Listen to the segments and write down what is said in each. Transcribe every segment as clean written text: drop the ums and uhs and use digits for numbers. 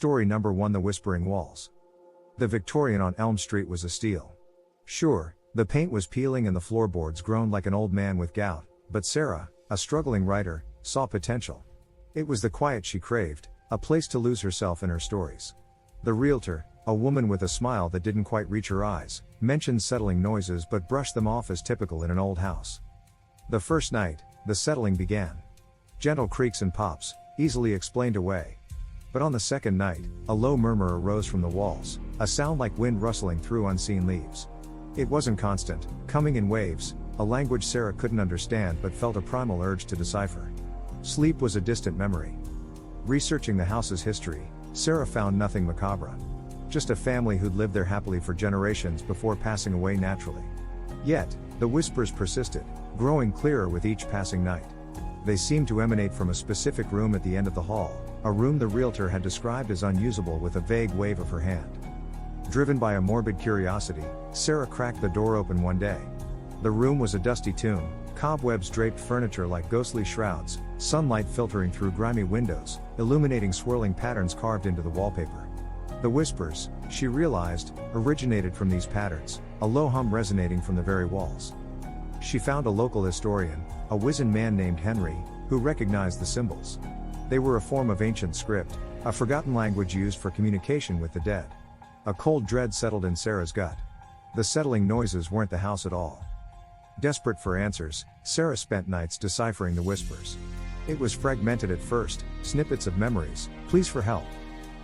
Story number 1: The Whispering Walls. The Victorian on Elm Street was a steal. Sure, the paint was peeling and the floorboards groaned like an old man with gout, but Sarah, a struggling writer, saw potential. It was the quiet she craved, a place to lose herself in her stories. The realtor, a woman with a smile that didn't quite reach her eyes, mentioned settling noises but brushed them off as typical in an old house. The first night, the settling began. Gentle creaks and pops, easily explained away. But on the second night, a low murmur arose from the walls, a sound like wind rustling through unseen leaves. It wasn't constant, coming in waves, a language Sarah couldn't understand but felt a primal urge to decipher. Sleep was a distant memory. Researching the house's history, Sarah found nothing macabre. Just a family who'd lived there happily for generations before passing away naturally. Yet, the whispers persisted, growing clearer with each passing night. They seemed to emanate from a specific room at the end of the hall, a room the realtor had described as unusable with a vague wave of her hand. Driven by a morbid curiosity, Sarah cracked the door open one day. The room was a dusty tomb, cobwebs draped furniture like ghostly shrouds, sunlight filtering through grimy windows, illuminating swirling patterns carved into the wallpaper. The whispers, she realized, originated from these patterns, a low hum resonating from the very walls. She found a local historian, a wizened man named Henry, who recognized the symbols. They were a form of ancient script, a forgotten language used for communication with the dead. A cold dread settled in Sarah's gut. The settling noises weren't the house at all. Desperate for answers, Sarah spent nights deciphering the whispers. It was fragmented at first, snippets of memories, pleas for help.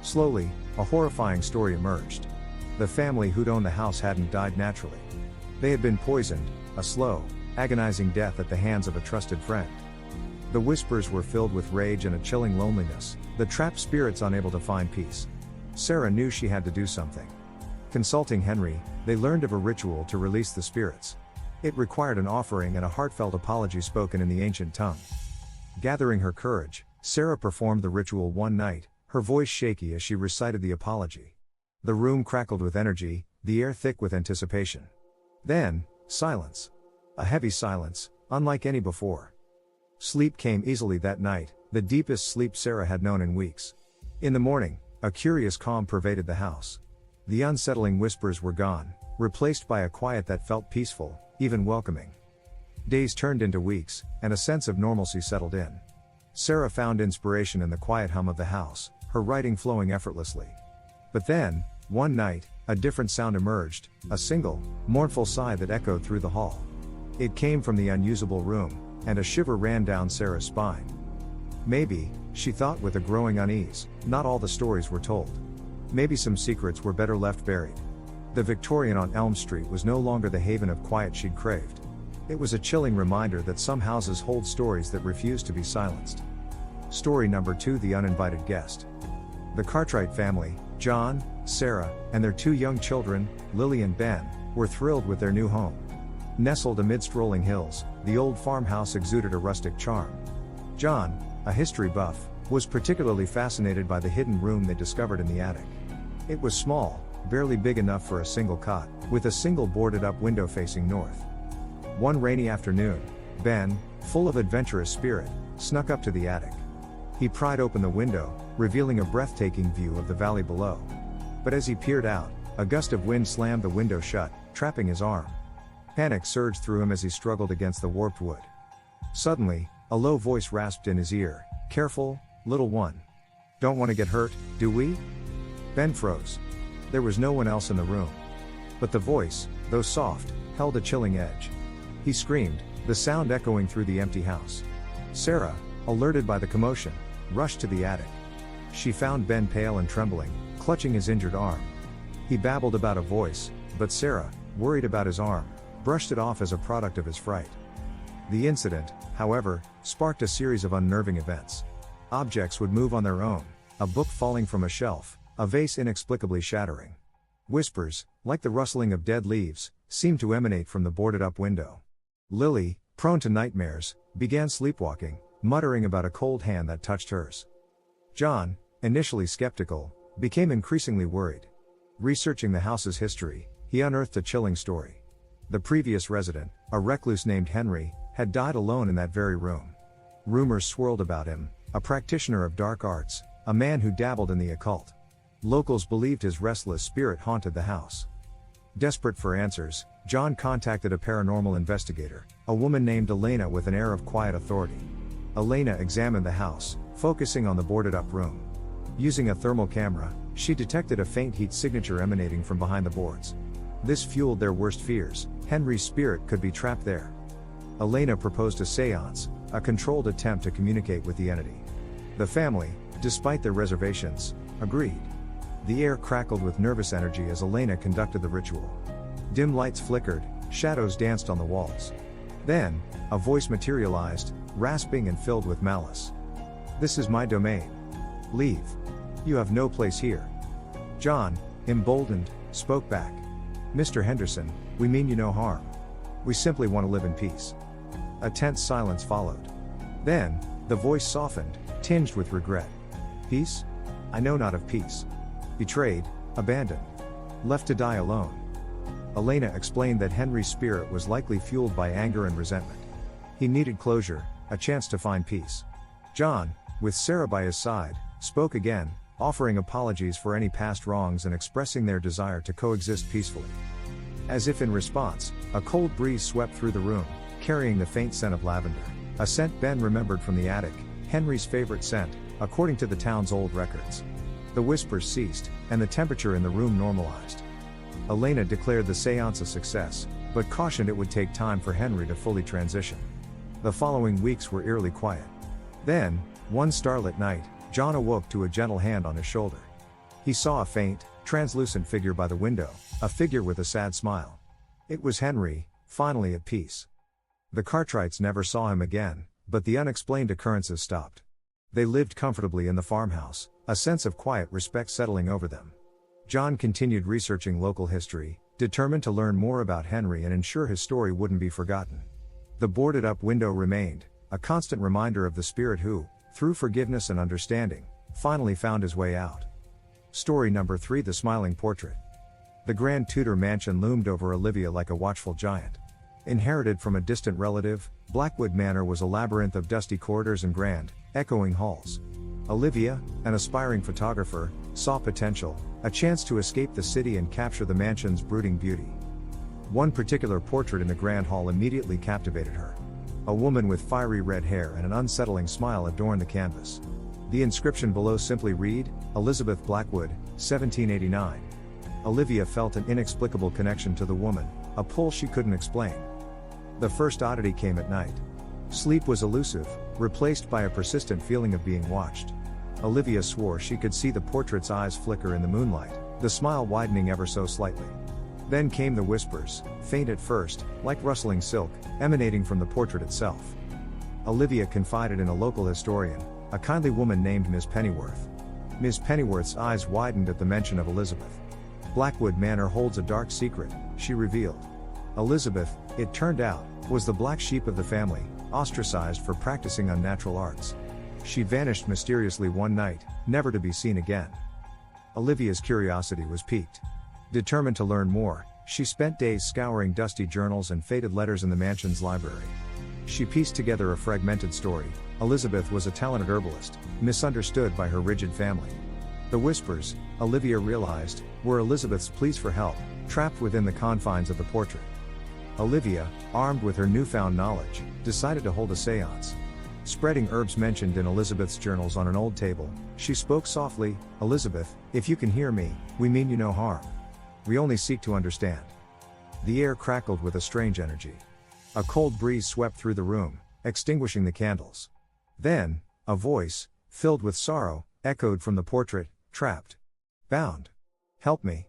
Slowly, a horrifying story emerged. The family who'd owned the house hadn't died naturally. They had been poisoned, a slow, agonizing death at the hands of a trusted friend. The whispers were filled with rage and a chilling loneliness, the trapped spirits unable to find peace. Sarah knew she had to do something. Consulting Henry, they learned of a ritual to release the spirits. It required an offering and a heartfelt apology spoken in the ancient tongue. Gathering her courage, Sarah performed the ritual one night, her voice shaky as she recited the apology. The room crackled with energy, the air thick with anticipation. Then, silence. A heavy silence, unlike any before. Sleep came easily that night, the deepest sleep Sarah had known in weeks. In the morning, a curious calm pervaded the house. The unsettling whispers were gone, replaced by a quiet that felt peaceful, even welcoming. Days turned into weeks, and a sense of normalcy settled in. Sarah found inspiration in the quiet hum of the house, her writing flowing effortlessly. But then, one night, a different sound emerged, a single, mournful sigh that echoed through the hall. It came from the unusable room, and a shiver ran down Sarah's spine. Maybe, she thought with a growing unease, not all the stories were told. Maybe some secrets were better left buried. The Victorian on Elm Street was no longer the haven of quiet she'd craved. It was a chilling reminder that some houses hold stories that refuse to be silenced. Story number 2: The Uninvited Guest. The Cartwright family, John, Sarah, and their 2 young children, Lily and Ben, were thrilled with their new home. Nestled amidst rolling hills, the old farmhouse exuded a rustic charm. John, a history buff, was particularly fascinated by the hidden room they discovered in the attic. It was small, barely big enough for a single cot, with a single boarded-up window facing north. One rainy afternoon, Ben, full of adventurous spirit, snuck up to the attic. He pried open the window, revealing a breathtaking view of the valley below. But as he peered out, a gust of wind slammed the window shut, trapping his arm. Panic surged through him as he struggled against the warped wood. Suddenly, a low voice rasped in his ear, "Careful, little one. Don't want to get hurt, do we?" Ben froze. There was no one else in the room. But the voice, though soft, held a chilling edge. He screamed, the sound echoing through the empty house. Sarah, alerted by the commotion, rushed to the attic. She found Ben pale and trembling, clutching his injured arm. He babbled about a voice, but Sarah, worried about his arm, brushed it off as a product of his fright. The incident, however, sparked a series of unnerving events. Objects would move on their own, a book falling from a shelf, a vase inexplicably shattering. Whispers, like the rustling of dead leaves, seemed to emanate from the boarded-up window. Lily, prone to nightmares, began sleepwalking, muttering about a cold hand that touched hers. John, initially skeptical, became increasingly worried. Researching the house's history, he unearthed a chilling story. The previous resident, a recluse named Henry, had died alone in that very room. Rumors swirled about him, a practitioner of dark arts, a man who dabbled in the occult. Locals believed his restless spirit haunted the house. Desperate for answers, John contacted a paranormal investigator, a woman named Elena with an air of quiet authority. Elena examined the house, focusing on the boarded-up room. Using a thermal camera, she detected a faint heat signature emanating from behind the boards. This fueled their worst fears: Henry's spirit could be trapped there. Elena proposed a séance, a controlled attempt to communicate with the entity. The family, despite their reservations, agreed. The air crackled with nervous energy as Elena conducted the ritual. Dim lights flickered, shadows danced on the walls. Then, a voice materialized, rasping and filled with malice. "This is my domain. Leave. You have no place here." John, emboldened, spoke back. "Mr. Henderson, we mean you no harm. We simply want to live in peace." A tense silence followed. Then, the voice softened, tinged with regret. "Peace? I know not of peace. Betrayed, abandoned, left to die alone." Elena explained that Henry's spirit was likely fueled by anger and resentment. He needed closure, a chance to find peace. John, with Sarah by his side, spoke again, offering apologies for any past wrongs and expressing their desire to coexist peacefully. As if in response, a cold breeze swept through the room, carrying the faint scent of lavender, a scent Ben remembered from the attic, Henry's favorite scent, according to the town's old records. The whispers ceased, and the temperature in the room normalized. Elena declared the séance a success, but cautioned it would take time for Henry to fully transition. The following weeks were eerily quiet. Then, one starlit night, John awoke to a gentle hand on his shoulder. He saw a faint, translucent figure by the window, a figure with a sad smile. It was Henry, finally at peace. The Cartwrights never saw him again, but the unexplained occurrences stopped. They lived comfortably in the farmhouse, a sense of quiet respect settling over them. John continued researching local history, determined to learn more about Henry and ensure his story wouldn't be forgotten. The boarded-up window remained, a constant reminder of the spirit who, through forgiveness and understanding, finally found his way out. Story number 3: The Smiling Portrait. The Grand Tudor mansion loomed over Olivia like a watchful giant. Inherited from a distant relative, Blackwood Manor was a labyrinth of dusty corridors and grand, echoing halls. Olivia, an aspiring photographer, saw potential, a chance to escape the city and capture the mansion's brooding beauty. One particular portrait in the grand hall immediately captivated her. A woman with fiery red hair and an unsettling smile adorned the canvas. The inscription below simply read, "Elizabeth Blackwood, 1789. Olivia felt an inexplicable connection to the woman, a pull she couldn't explain. The first oddity came at night. Sleep was elusive, replaced by a persistent feeling of being watched. Olivia swore she could see the portrait's eyes flicker in the moonlight, the smile widening ever so slightly. Then came the whispers, faint at first, like rustling silk, emanating from the portrait itself. Olivia confided in a local historian, a kindly woman named Miss Pennyworth. Miss Pennyworth's eyes widened at the mention of Elizabeth. "Blackwood Manor holds a dark secret," she revealed. Elizabeth, it turned out, was the black sheep of the family, ostracized for practicing unnatural arts. She vanished mysteriously one night, never to be seen again. Olivia's curiosity was piqued. Determined to learn more, she spent days scouring dusty journals and faded letters in the mansion's library. She pieced together a fragmented story. Elizabeth was a talented herbalist, misunderstood by her rigid family. The whispers, Olivia realized, were Elizabeth's pleas for help, trapped within the confines of the portrait. Olivia, armed with her newfound knowledge, decided to hold a séance. Spreading herbs mentioned in Elizabeth's journals on an old table, she spoke softly, "Elizabeth, if you can hear me, we mean you no harm. We only seek to understand." The air crackled with a strange energy. A cold breeze swept through the room, extinguishing the candles. Then, a voice, filled with sorrow, echoed from the portrait, "Trapped. Bound. Help me."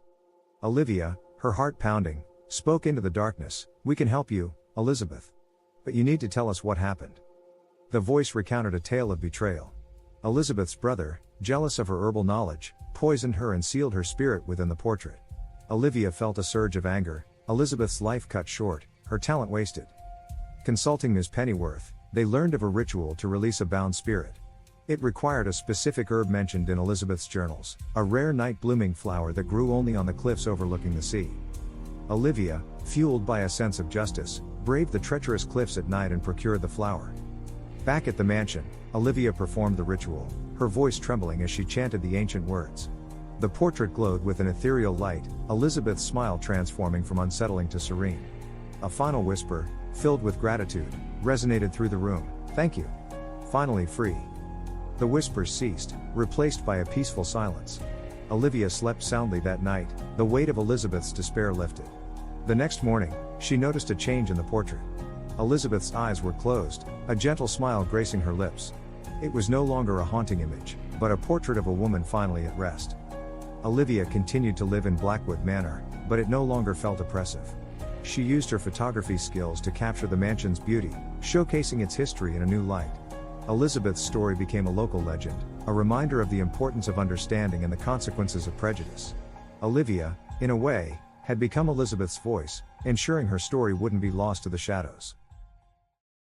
Olivia, her heart pounding, spoke into the darkness, "We can help you, Elizabeth. But you need to tell us what happened." The voice recounted a tale of betrayal. Elizabeth's brother, jealous of her herbal knowledge, poisoned her and sealed her spirit within the portrait. Olivia felt a surge of anger, Elizabeth's life cut short, her talent wasted. Consulting Miss Pennyworth, they learned of a ritual to release a bound spirit. It required a specific herb mentioned in Elizabeth's journals, a rare night-blooming flower that grew only on the cliffs overlooking the sea. Olivia, fueled by a sense of justice, braved the treacherous cliffs at night and procured the flower. Back at the mansion, Olivia performed the ritual, her voice trembling as she chanted the ancient words. The portrait glowed with an ethereal light, Elizabeth's smile transforming from unsettling to serene. A final whisper, filled with gratitude, resonated through the room. "Thank you. Finally free." The whispers ceased, replaced by a peaceful silence. Olivia slept soundly that night, the weight of Elizabeth's despair lifted. The next morning, she noticed a change in the portrait. Elizabeth's eyes were closed, a gentle smile gracing her lips. It was no longer a haunting image, but a portrait of a woman finally at rest. Olivia continued to live in Blackwood Manor, but it no longer felt oppressive. She used her photography skills to capture the mansion's beauty, showcasing its history in a new light. Elizabeth's story became a local legend, a reminder of the importance of understanding and the consequences of prejudice. Olivia, in a way, had become Elizabeth's voice, ensuring her story wouldn't be lost to the shadows.